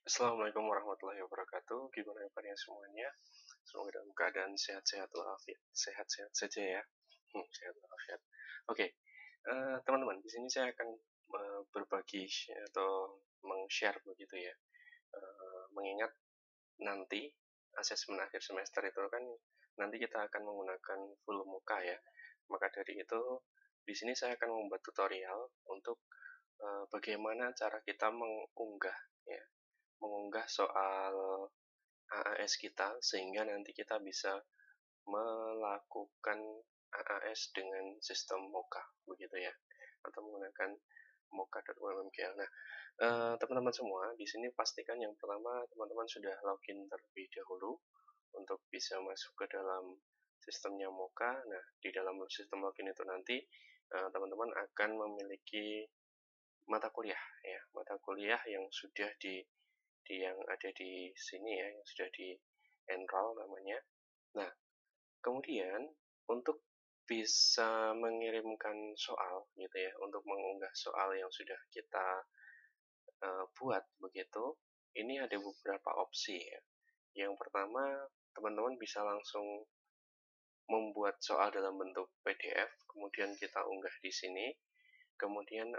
Assalamualaikum warahmatullahi wabarakatuh. Gimana kabarnya semuanya? Semoga dalam keadaan sehat-sehat walafiat. Sehat-sehat saja ya. Sehat walafiat. Oke, teman-teman, di sini saya akan berbagi atau meng-share begitu ya. Mengingat nanti asesmen akhir semester itu kan nanti kita akan menggunakan full muka ya. Maka dari itu di sini saya akan membuat tutorial untuk bagaimana cara kita mengunggah soal AAS kita sehingga nanti kita bisa melakukan AAS dengan sistem Mocha begitu ya, atau menggunakan mocha.ummgl. Nah, teman-teman semua di sini pastikan yang pertama teman-teman sudah login terlebih dahulu untuk bisa masuk ke dalam sistemnya Mocha. Nah, di dalam sistem login itu nanti teman-teman akan memiliki mata kuliah yang sudah yang ada di sini ya, yang sudah di enroll namanya. Nah, kemudian untuk bisa mengirimkan soal gitu ya, untuk mengunggah soal yang sudah kita buat begitu, ini ada beberapa opsi ya. Yang pertama, teman-teman bisa langsung membuat soal dalam bentuk PDF, kemudian kita unggah di sini. Kemudian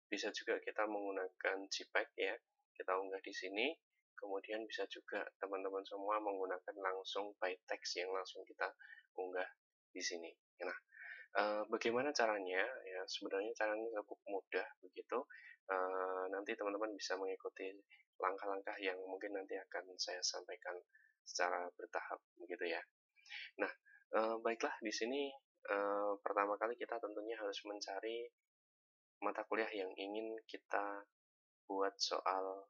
bisa juga kita menggunakan JPEG ya, kita unggah di sini. Kemudian bisa juga teman-teman semua menggunakan langsung by text yang langsung kita unggah di sini. Nah, bagaimana caranya? Ya, sebenarnya caranya cukup mudah begitu. Nanti teman-teman bisa mengikuti langkah-langkah yang mungkin nanti akan saya sampaikan secara bertahap begitu ya. Nah, baiklah di sini pertama kali kita tentunya harus mencari mata kuliah yang ingin kita buat soal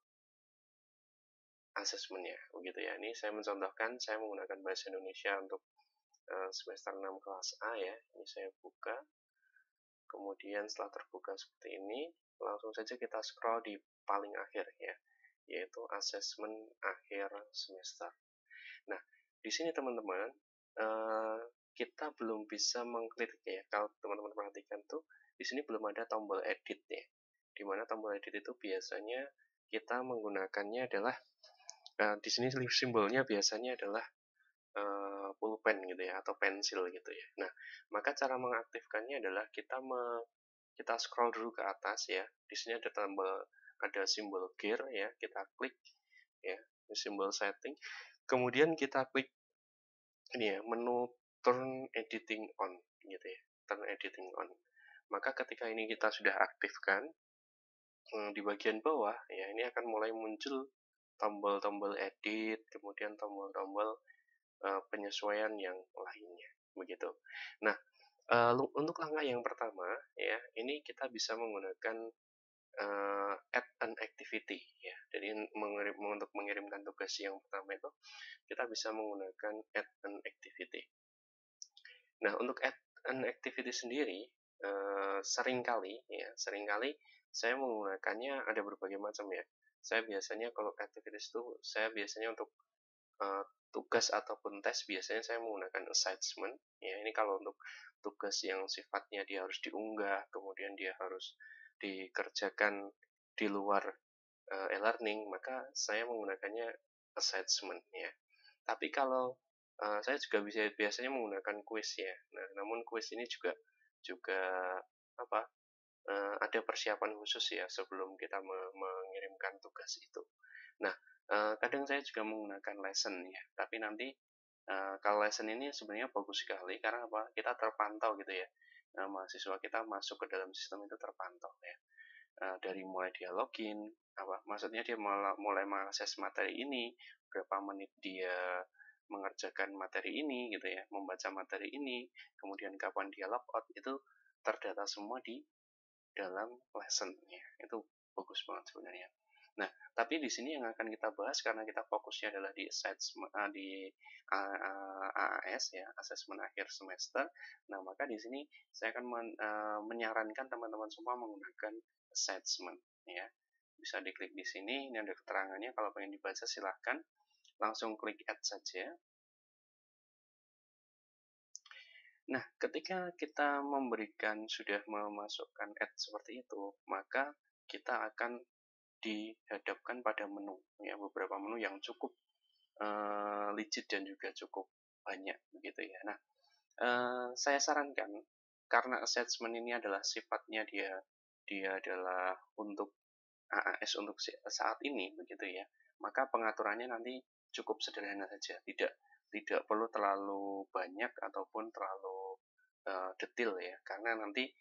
asesmennya begitu ya. Ini saya mencontohkan, saya menggunakan bahasa Indonesia untuk semester 6 kelas A ya. Ini saya buka, kemudian setelah terbuka seperti ini, langsung saja kita scroll di paling akhir ya, yaitu asesmen akhir semester. Nah, di sini teman-teman kita belum bisa mengklik ya. Kalau teman-teman perhatikan tuh, di sini belum ada tombol edit ya. Di mana tombol edit itu biasanya kita menggunakannya adalah di sini simbolnya biasanya adalah pulpen gitu ya, atau pensil gitu ya. Nah, maka cara mengaktifkannya adalah kita scroll dulu ke atas ya. Di sini ada simbol gear ya, kita klik ya, simbol setting. Kemudian kita klik ini ya, menu turn editing on gitu ya, turn editing on. Maka ketika ini kita sudah aktifkan, di bagian bawah ya ini akan mulai muncul tombol-tombol edit, kemudian tombol-tombol penyesuaian yang lainnya begitu. Nah, untuk langkah yang pertama ya, ini kita bisa menggunakan add an activity ya. Jadi untuk mengirimkan tugas yang pertama itu kita bisa menggunakan add an activity. Nah, untuk add an activity sendiri seringkali saya menggunakannya ada berbagai macam ya. Saya biasanya kalau activities itu saya biasanya untuk tugas ataupun tes biasanya saya menggunakan assessment ya. Ini kalau untuk tugas yang sifatnya dia harus diunggah, kemudian dia harus dikerjakan di luar e-learning, maka saya menggunakannya assessment ya. Tapi kalau saya juga biasanya menggunakan quiz ya. Nah, namun quiz ini juga apa ada persiapan khusus ya sebelum kita mengirimkan tugas itu. Nah, kadang saya juga menggunakan lesson ya. Tapi nanti kalau lesson ini sebenarnya bagus sekali karena apa? Kita terpantau gitu ya. Mahasiswa kita masuk ke dalam sistem itu terpantau ya. Dari mulai dia login, maksudnya dia mulai mengakses materi ini, berapa menit dia mengerjakan materi ini gitu ya, membaca materi ini, kemudian kapan dia logout, itu terdata semua di dalam lesson ya. Itu bagus banget sebenarnya. Nah, tapi di sini yang akan kita bahas karena kita fokusnya adalah di AAS ya, asesmen akhir semester. Nah, maka di sini saya akan menyarankan teman-teman semua menggunakan assessment ya. Bisa diklik di sini, ini ada keterangannya. Kalau pengen dibaca silahkan langsung klik add saja. Nah, ketika kita sudah memasukkan add seperti itu, maka kita akan dihadapkan pada menu, ya, beberapa menu yang cukup legit dan juga cukup banyak begitu ya. Nah, saya sarankan karena assessment ini adalah sifatnya dia adalah untuk AAS untuk saat ini begitu ya, maka pengaturannya nanti cukup sederhana saja, tidak perlu terlalu banyak ataupun terlalu detail ya, karena nanti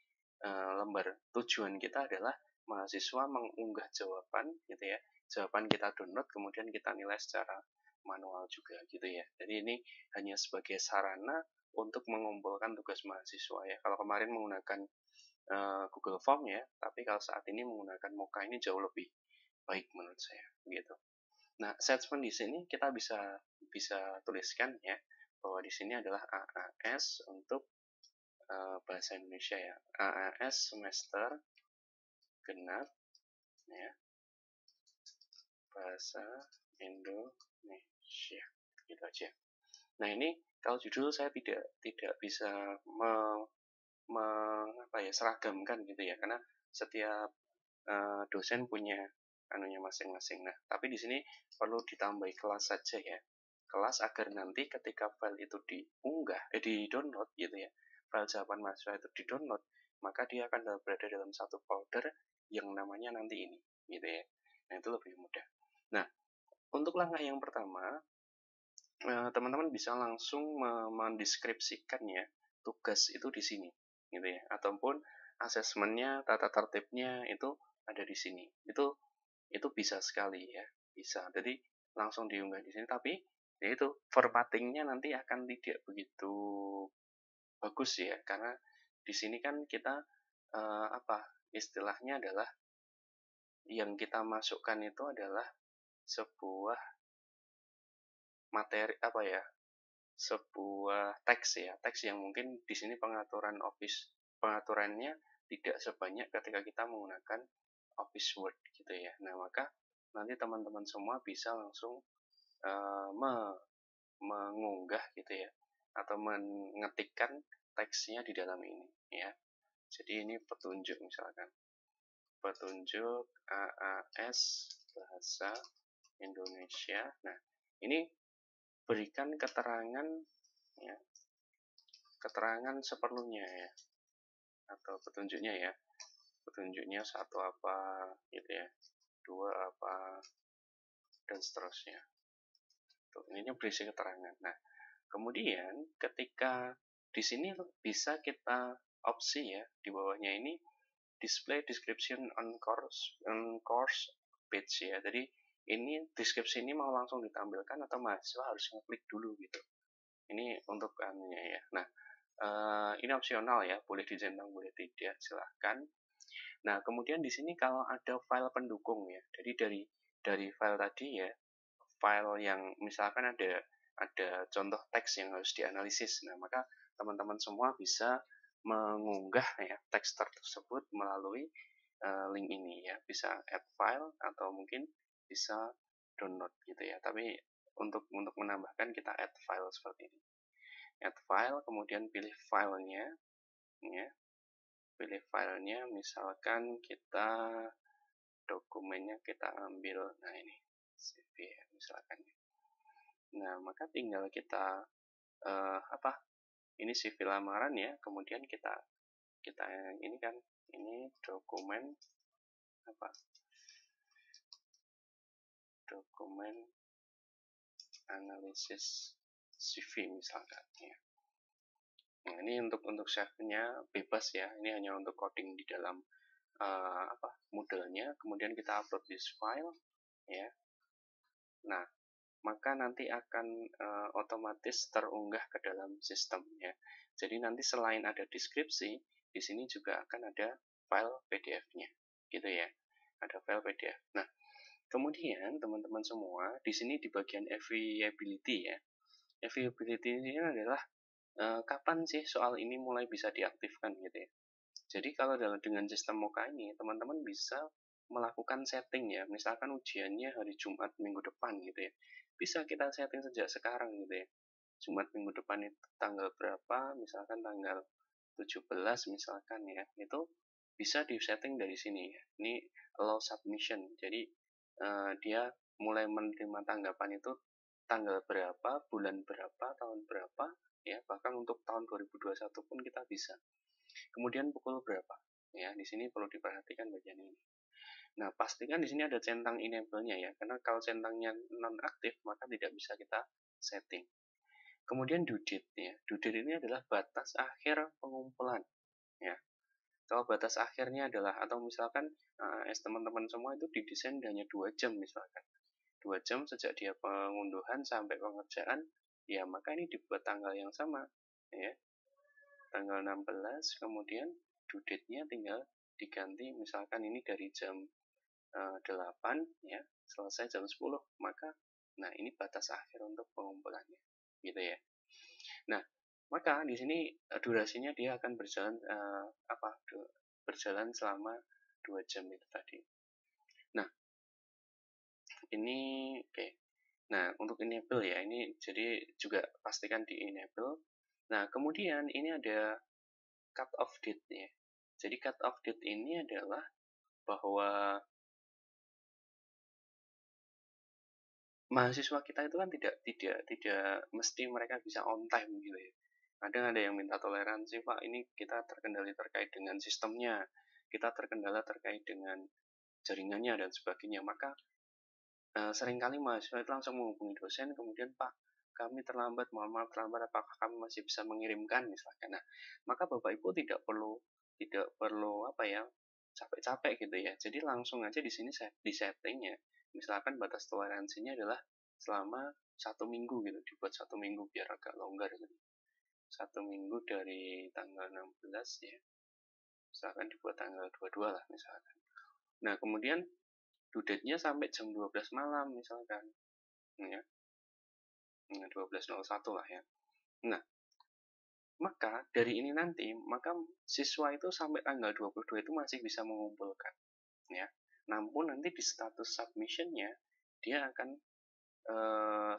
lembar tujuan kita adalah mahasiswa mengunggah jawaban gitu ya, jawaban kita download kemudian kita nilai secara manual juga gitu ya. Jadi ini hanya sebagai sarana untuk mengumpulkan tugas mahasiswa ya. Kalau kemarin menggunakan Google Form ya, tapi kalau saat ini menggunakan Mocha ini jauh lebih baik menurut saya gitu. Nah, assessment di sini kita bisa tuliskan ya bahwa di sini adalah AAS untuk bahasa Indonesia ya. AAS semester genap ya, bahasa Indonesia gitu aja. Nah, ini kalau judul saya tidak bisa seragamkan gitu ya, karena setiap dosen punya anunya masing-masing. Nah, tapi di sini perlu ditambahi kelas saja ya, kelas agar nanti ketika file itu di-download gitu ya, file jawaban mahasiswa itu di-download, maka dia akan berada dalam satu folder yang namanya nanti ini gitu ya. Nah, itu lebih mudah. Nah, untuk langkah yang pertama, teman-teman bisa langsung mendeskripsikan ya tugas itu di sini gitu ya, ataupun asesmennya, tata tertibnya itu ada di sini. Itu bisa sekali ya, bisa. Jadi langsung diunggah di sini, tapi yaitu formattingnya nanti akan tidak begitu bagus ya, karena di sini kan kita istilahnya adalah yang kita masukkan itu adalah sebuah materi sebuah teks ya, teks yang mungkin di sini pengaturannya tidak sebanyak ketika kita menggunakan Office Word gitu ya. Nah, maka nanti teman-teman semua bisa langsung mengunggah gitu ya, atau mengetikkan teksnya di dalam ini ya. Jadi ini petunjuk, misalkan petunjuk AAS bahasa Indonesia. Nah, ini berikan keterangan ya, keterangan seperlunya ya, atau petunjuknya ya, petunjuknya satu apa gitu ya, dua apa, dan seterusnya. Tuh, ini berisi keterangan. Nah, kemudian ketika di sini bisa kita opsi ya, di bawahnya ini display description on course page ya. Jadi ini deskripsi ini mau langsung ditampilkan atau mahasiswa harus ngeklik dulu gitu. Ini untuk anunya ya. Nah, ini opsional ya, boleh dicentang boleh tidak, silahkan. Nah, kemudian di sini kalau ada file pendukung ya, jadi dari file tadi ya, file yang misalkan ada contoh teks yang harus dianalisis. Nah, maka teman-teman semua bisa mengunggah ya teks tersebut melalui link ini ya, bisa add file atau mungkin bisa download gitu ya. Tapi untuk menambahkan kita add file seperti ini. Add file, kemudian pilih filenya ya. Pilih filenya, misalkan kita dokumennya kita ambil, nah ini CV ya, misalkan. Nah, maka tinggal kita ini CV lamaran ya, kemudian kita ini kan, ini dokumen dokumen analisis CV misalkan ya. Nah, ini untuk save-nya bebas ya, ini hanya untuk coding di dalam modelnya, kemudian kita upload this file ya. Nah, maka nanti akan otomatis terunggah ke dalam sistem ya. Jadi nanti selain ada deskripsi, di sini juga akan ada file PDF-nya, gitu ya. Ada file PDF. Nah, kemudian teman-teman semua di sini di bagian availability ya. Availability ini adalah kapan sih soal ini mulai bisa diaktifkan gitu ya. Jadi kalau dengan sistem Mocha ini, teman-teman bisa melakukan setting ya. Misalkan ujiannya hari Jumat minggu depan gitu ya. Bisa kita setting sejak sekarang gitu ya. Jumat minggu depan itu tanggal berapa, misalkan tanggal 17 misalkan ya. Itu bisa di setting dari sini ya. Ini allow submission. Jadi dia mulai menerima tanggapan itu tanggal berapa, bulan berapa, tahun berapa, ya bahkan untuk tahun 2021 pun kita bisa. Kemudian pukul berapa? Ya, di sini perlu diperhatikan bagian ini. Nah, pastikan di sini ada centang enable-nya ya, karena kalau centangnya non-aktif maka tidak bisa kita setting. Kemudian due date ya. Due date ini adalah batas akhir pengumpulan ya. Kalau batas akhirnya adalah, atau misalkan teman-teman semua itu didesain hanya 2 jam misalkan. 2 jam sejak dia pengunduhan sampai pengerjaan, ya maka ini dibuat tanggal yang sama ya. Tanggal 16, kemudian due date-nya tinggal diganti, misalkan ini dari jam 8 ya, selesai jam 10, maka nah ini batas akhir untuk pengumpulannya gitu ya. Nah, maka di sini durasinya dia akan berjalan berjalan selama 2 jam itu tadi. Nah, ini oke. Nah, untuk enable ya, ini jadi juga pastikan di enable. Nah, kemudian ini ada cut off date ya. Jadi cut off date ini adalah bahwa mahasiswa kita itu kan tidak mesti mereka bisa on time gitu ya. Kadang ada yang minta toleransi, Pak, ini kita terkendali terkait dengan sistemnya, kita terkendala terkait dengan jaringannya dan sebagainya. Maka seringkali mahasiswa itu langsung menghubungi dosen, kemudian Pak, kami terlambat, mohon maaf terlambat, apakah kami masih bisa mengirimkan misalnya. Nah, maka Bapak Ibu tidak perlu capek-capek gitu ya. Jadi langsung aja di sini di settingnya. Misalkan batas toleransinya adalah selama 1 minggu gitu, dibuat 1 minggu biar agak longgar gitu. 1 minggu dari tanggal 16 ya, misalkan dibuat tanggal 22 lah misalkan. Nah, kemudian due date-nya sampai jam 12 malam misalkan ya, 12.01 lah ya. Nah, maka dari ini nanti, maka siswa itu sampai tanggal 22 itu masih bisa mengumpulkan ya. Namun nanti di status submission-nya dia akan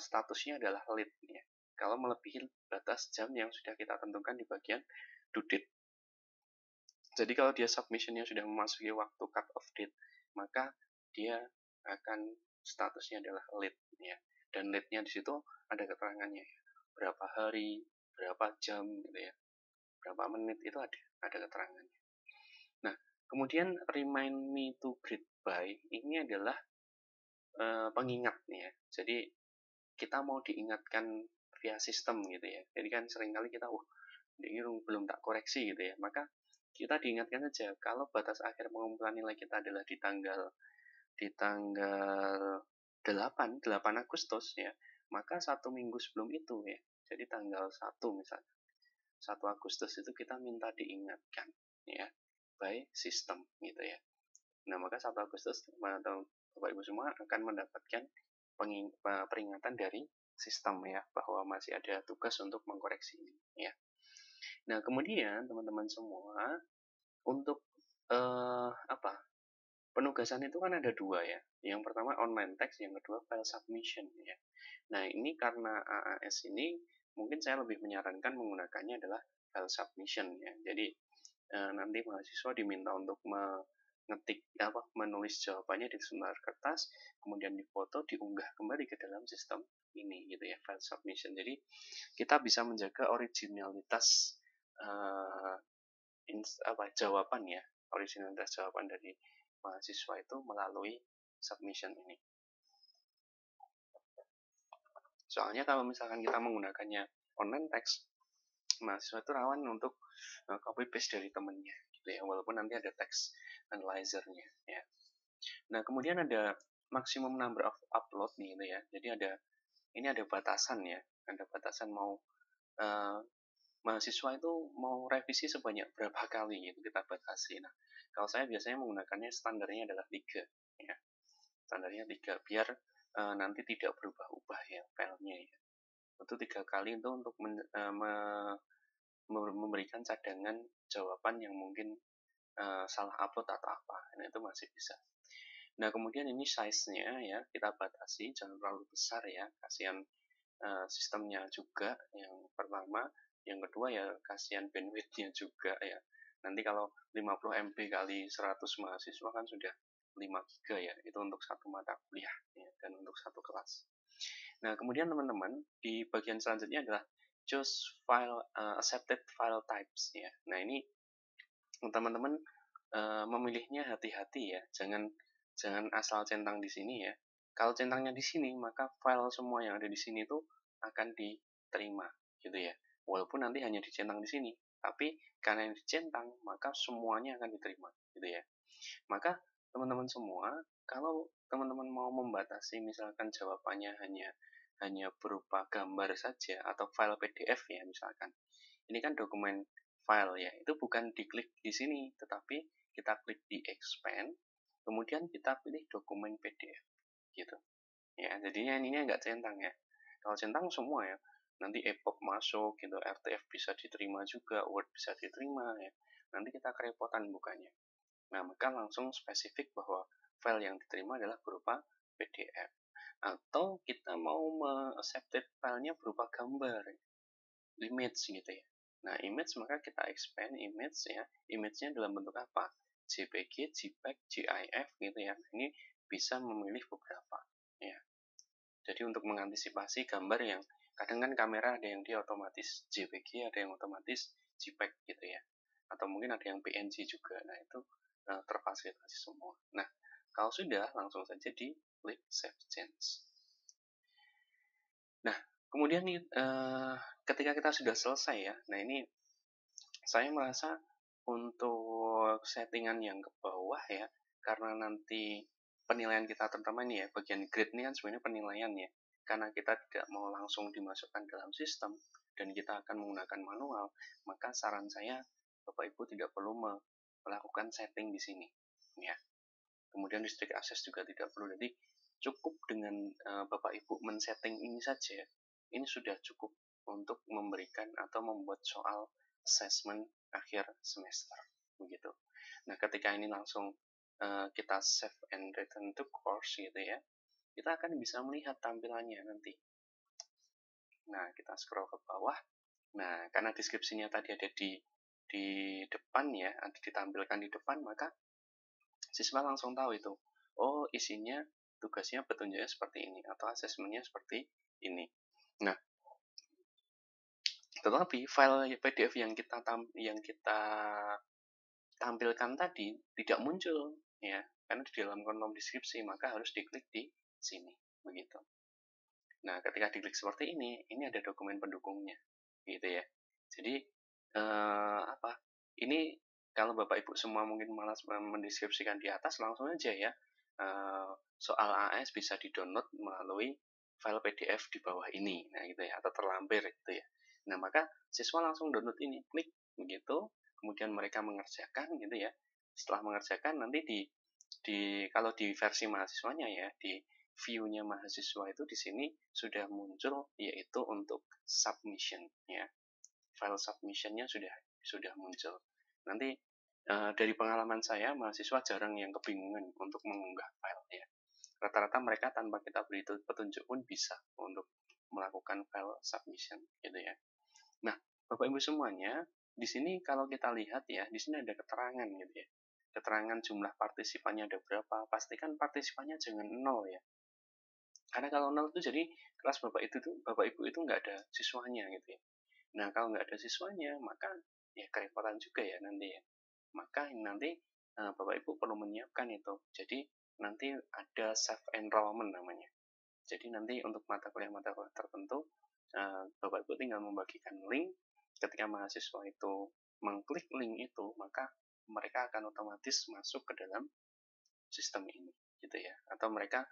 statusnya adalah late ya. Kalau melebihi batas jam yang sudah kita tentukan di bagian due date. Jadi kalau dia submission-nya sudah memasuki waktu cut off date, maka dia akan statusnya adalah late ya. Dan late-nya di situ ada keterangannya ya. Berapa hari, berapa jam gitu ya. Berapa menit itu ada keterangannya. Nah, kemudian remind me to greet by ini adalah pengingat ya. Jadi kita mau diingatkan via sistem gitu ya. Jadi kan seringkali kita ini belum tak koreksi gitu ya. Maka kita diingatkan saja kalau batas akhir pengumpulan nilai kita adalah di tanggal 8 Agustus ya. Maka 1 minggu sebelum itu ya. Jadi tanggal 1 misalnya. 1 Agustus itu kita minta diingatkan ya by sistem gitu ya. Nah, maka 1 Agustus Bapak Ibu semua akan mendapatkan peringatan dari sistem ya bahwa masih ada tugas untuk mengkoreksi ini ya. Nah, kemudian teman-teman semua untuk penugasan itu kan ada 2 ya. Yang pertama online text, yang kedua file submission ya. Nah, ini karena AAS ini mungkin saya lebih menyarankan menggunakannya adalah file submission ya. Jadi nanti mahasiswa diminta untuk menulis jawabannya di lembar kertas, kemudian difoto, diunggah kembali ke dalam sistem ini gitu ya, file submission. Jadi kita bisa menjaga originalitas jawaban ya, originalitas jawaban dari mahasiswa itu melalui submission ini. Soalnya kalau misalkan kita menggunakannya online text, mahasiswa itu rawan untuk copy paste dari temennya gitu ya, walaupun nanti ada text analyzer-nya ya. Nah, kemudian ada maximum number of upload nih gitu ya. Jadi ini ada batasan ya, ada batasan mau mahasiswa itu mau revisi sebanyak berapa kali gitu kita batasi. Nah, kalau saya biasanya menggunakannya standarnya adalah 3 ya. Standarnya 3 biar nanti tidak berubah-ubah ya filenya ya. Itu 3 kali itu untuk memberikan cadangan jawaban yang mungkin salah upload atau apa. Nah, itu masih bisa. Nah, kemudian ini size-nya ya kita batasi, jangan terlalu besar ya, kasihan sistemnya juga yang pertama. Yang kedua ya kasihan bandwidth-nya juga ya. Nanti kalau 50 MB kali 100 mahasiswa kan sudah 5 GB ya, itu untuk satu mata kuliah ya, dan untuk satu kelas. Nah, kemudian teman-teman, di bagian selanjutnya adalah choose file accepted file types ya. Nah, ini teman-teman memilihnya hati-hati ya, jangan asal centang di sini ya. Kalau centangnya di sini, maka file semua yang ada di sini itu akan diterima gitu ya. Walaupun nanti hanya dicentang di sini, tapi karena yang dicentang, maka semuanya akan diterima gitu ya. Maka teman-teman semua, kalau teman-teman mau membatasi misalkan jawabannya hanya berupa gambar saja atau file PDF ya misalkan. Ini kan dokumen file ya, itu bukan diklik di sini, tetapi kita klik di expand, kemudian kita pilih dokumen PDF gitu. Ya, jadinya ini nggak centang ya. Kalau centang semua ya, nanti EPUB masuk gitu, RTF bisa diterima juga, Word bisa diterima ya. Nanti kita kerepotan bukanya. Nah, maka langsung spesifik bahwa file yang diterima adalah berupa PDF. Atau kita mau accepted filenya berupa gambar, image gitu ya. Nah, image maka kita expand image ya. Image-nya dalam bentuk apa? JPG, JPEG, GIF gitu ya. Ini bisa memilih beberapa ya. Jadi untuk mengantisipasi gambar yang kadang kan kamera ada yang dia otomatis JPG, ada yang otomatis JPEG gitu ya. Atau mungkin ada yang PNG juga. Nah, itu terfasilitasi semua. Nah, kalau sudah langsung saja di klik Save Change. Nah, kemudian nih ketika kita sudah selesai ya, nah ini saya merasa untuk settingan yang ke bawah ya, karena nanti penilaian kita terutama ini ya, bagian grade ini kan sebenarnya penilaian ya, karena kita tidak mau langsung dimasukkan dalam sistem dan kita akan menggunakan manual, maka saran saya Bapak Ibu tidak perlu melakukan setting di sini ya. Kemudian district access juga tidak perlu, jadi cukup dengan Bapak Ibu men-setting ini saja, ini sudah cukup untuk memberikan atau membuat soal assessment akhir semester begitu. Nah, ketika ini langsung kita save and return to course gitu ya, kita akan bisa melihat tampilannya nanti. Nah, kita scroll ke bawah. Nah, karena deskripsinya tadi ada di depan ya, ada ditampilkan di depan, maka siswa langsung tahu itu. Oh, isinya tugasnya petunjuknya seperti ini atau asesmennya seperti ini. Nah, tetapi file PDF yang kita tampilkan tadi tidak muncul ya, karena di dalam kolom deskripsi, maka harus diklik di sini begitu. Nah, ketika diklik seperti ini ada dokumen pendukungnya gitu ya. Jadi ini kalau Bapak Ibu semua mungkin malas mendeskripsikan di atas, langsung aja ya soal AS bisa di-download melalui file PDF di bawah ini, nah gitu ya, atau terlampir gitu ya. Nah, maka siswa langsung download ini, klik begitu, kemudian mereka mengerjakan gitu ya. Setelah mengerjakan nanti kalau di versi mahasiswanya ya, di view-nya mahasiswa itu di sini sudah muncul yaitu untuk submission ya. File submission-nya sudah muncul. Nanti dari pengalaman saya, mahasiswa jarang yang kebingungan untuk mengunggah file ya. Rata-rata mereka tanpa kita beri petunjuk pun bisa untuk melakukan file submission gitu ya. Nah, Bapak Ibu semuanya, di sini kalau kita lihat ya, di sini ada keterangan gitu ya. Keterangan jumlah partisipannya ada berapa, pastikan partisipannya jangan 0 ya. Karena kalau 0 itu jadi kelas Bapak Ibu itu nggak ada siswanya gitu ya. Nah, kalau nggak ada siswanya, maka ya kerepotan juga ya nanti ya. Maka nanti Bapak Ibu perlu menyiapkan itu. Jadi nanti ada self enrollment namanya. Jadi nanti untuk mata kuliah tertentu, Bapak Ibu tinggal membagikan link. Ketika mahasiswa itu mengklik link itu, maka mereka akan otomatis masuk ke dalam sistem ini, gitu ya. Atau mereka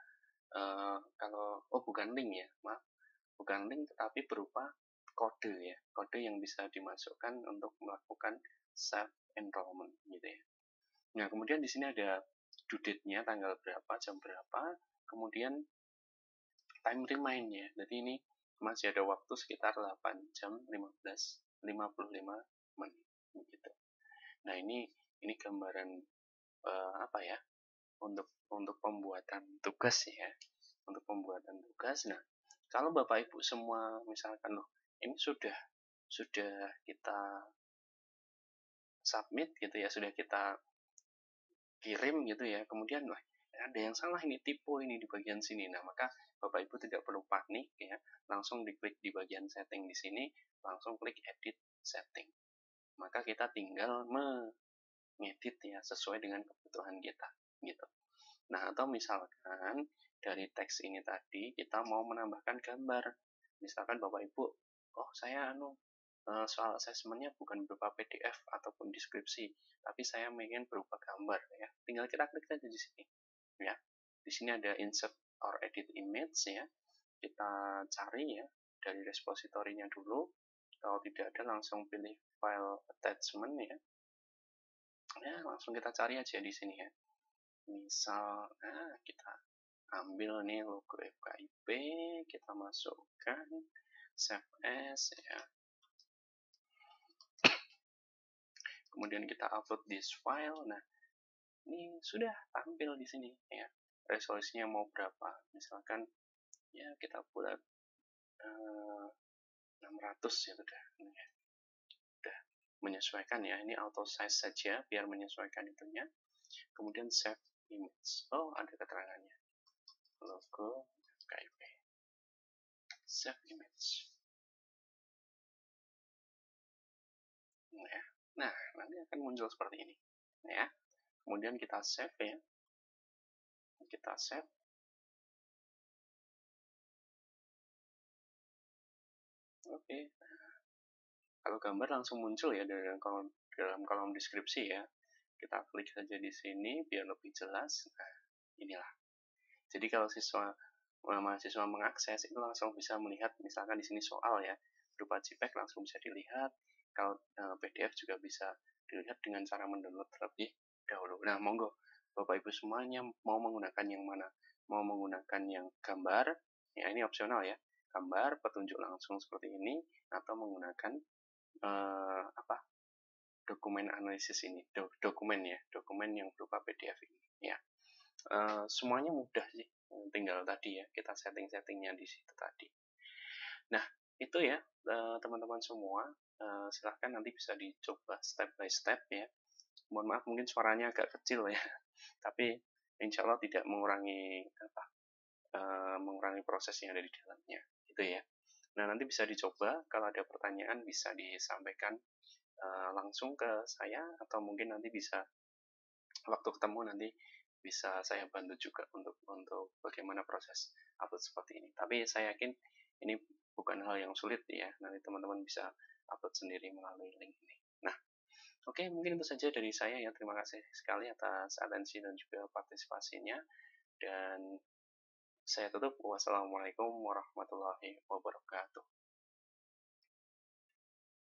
bukan link ya, maaf, bukan link tetapi berupa kode ya, kode yang bisa dimasukkan untuk melakukan self enrollment gitu ya. Nah, kemudian di sini ada due date-nya, tanggal berapa, jam berapa, kemudian time remind ya. Jadi ini masih ada waktu sekitar 8 jam 55 menit gitu. Nah, ini gambaran untuk pembuatan tugas ya. Untuk pembuatan tugas. Nah, kalau Bapak Ibu semua misalkan ini sudah kita submit gitu ya, sudah kita kirim gitu ya, kemudian wah, ada yang salah ini, tipe ini di bagian sini. Nah, maka Bapak Ibu tidak perlu panik ya, langsung diklik di bagian setting di sini, langsung klik edit setting. Maka kita tinggal mengedit ya sesuai dengan kebutuhan kita gitu. Nah, atau misalkan dari teks ini tadi kita mau menambahkan gambar. Misalkan Bapak Ibu, oh saya soal asesmennya bukan berupa PDF ataupun deskripsi, tapi saya ingin berupa gambar ya. Tinggal kita klik saja di sini. Ya. Di sini ada insert or edit image ya. Kita cari ya dari repositorinya dulu. Kalau tidak ada langsung pilih file attachment ya. Ya, langsung kita cari aja di sini ya. Misal, kita ambil nih logo FKIP, kita masukkan save as ya. Kemudian kita upload this file. Nah, ini sudah tampil di sini ya. Resolusinya mau berapa? Misalkan ya kita buat 600 ya sudah. Udah menyesuaikan ya. Ini auto size saja biar menyesuaikan itunya. Kemudian save image. Oh, ada keterangannya. Logo KIP. Save image. Ya. Nah, nanti akan muncul seperti ini. Ya. Kemudian kita save ya. Kita save. Oke. Kalau gambar langsung muncul ya dalam kolom deskripsi ya. Kita klik saja di sini biar lebih jelas. Nah, inilah. Jadi kalau mahasiswa mengakses itu langsung bisa melihat, misalkan di sini soal ya, berupa JPEG langsung bisa dilihat. Kalau PDF juga bisa dilihat dengan cara mendownload terlebih dahulu. Nah, monggo Bapak Ibu semuanya mau menggunakan yang mana? Mau menggunakan yang gambar, ya ini opsional ya. Gambar, petunjuk langsung seperti ini, atau menggunakan dokumen analisis ini, dokumen yang berupa PDF ini ya. Semuanya mudah sih, tinggal tadi ya kita setting-settingnya di situ tadi. Nah, itu ya teman-teman semua, silahkan nanti bisa dicoba step by step ya. Mohon maaf mungkin suaranya agak kecil ya, tapi insya Allah tidak mengurangi mengurangi proses yang ada di dalamnya gitu ya. Nah, nanti bisa dicoba, kalau ada pertanyaan bisa disampaikan langsung ke saya, atau mungkin nanti bisa waktu ketemu nanti bisa saya bantu juga untuk bagaimana proses upload seperti ini. Tapi saya yakin ini bukan hal yang sulit ya, nanti teman-teman bisa upload sendiri melalui link ini. Nah, oke, mungkin itu saja dari saya ya. Terima kasih sekali atas atensi dan juga partisipasinya, dan saya tutup. Wassalamualaikum warahmatullahi wabarakatuh.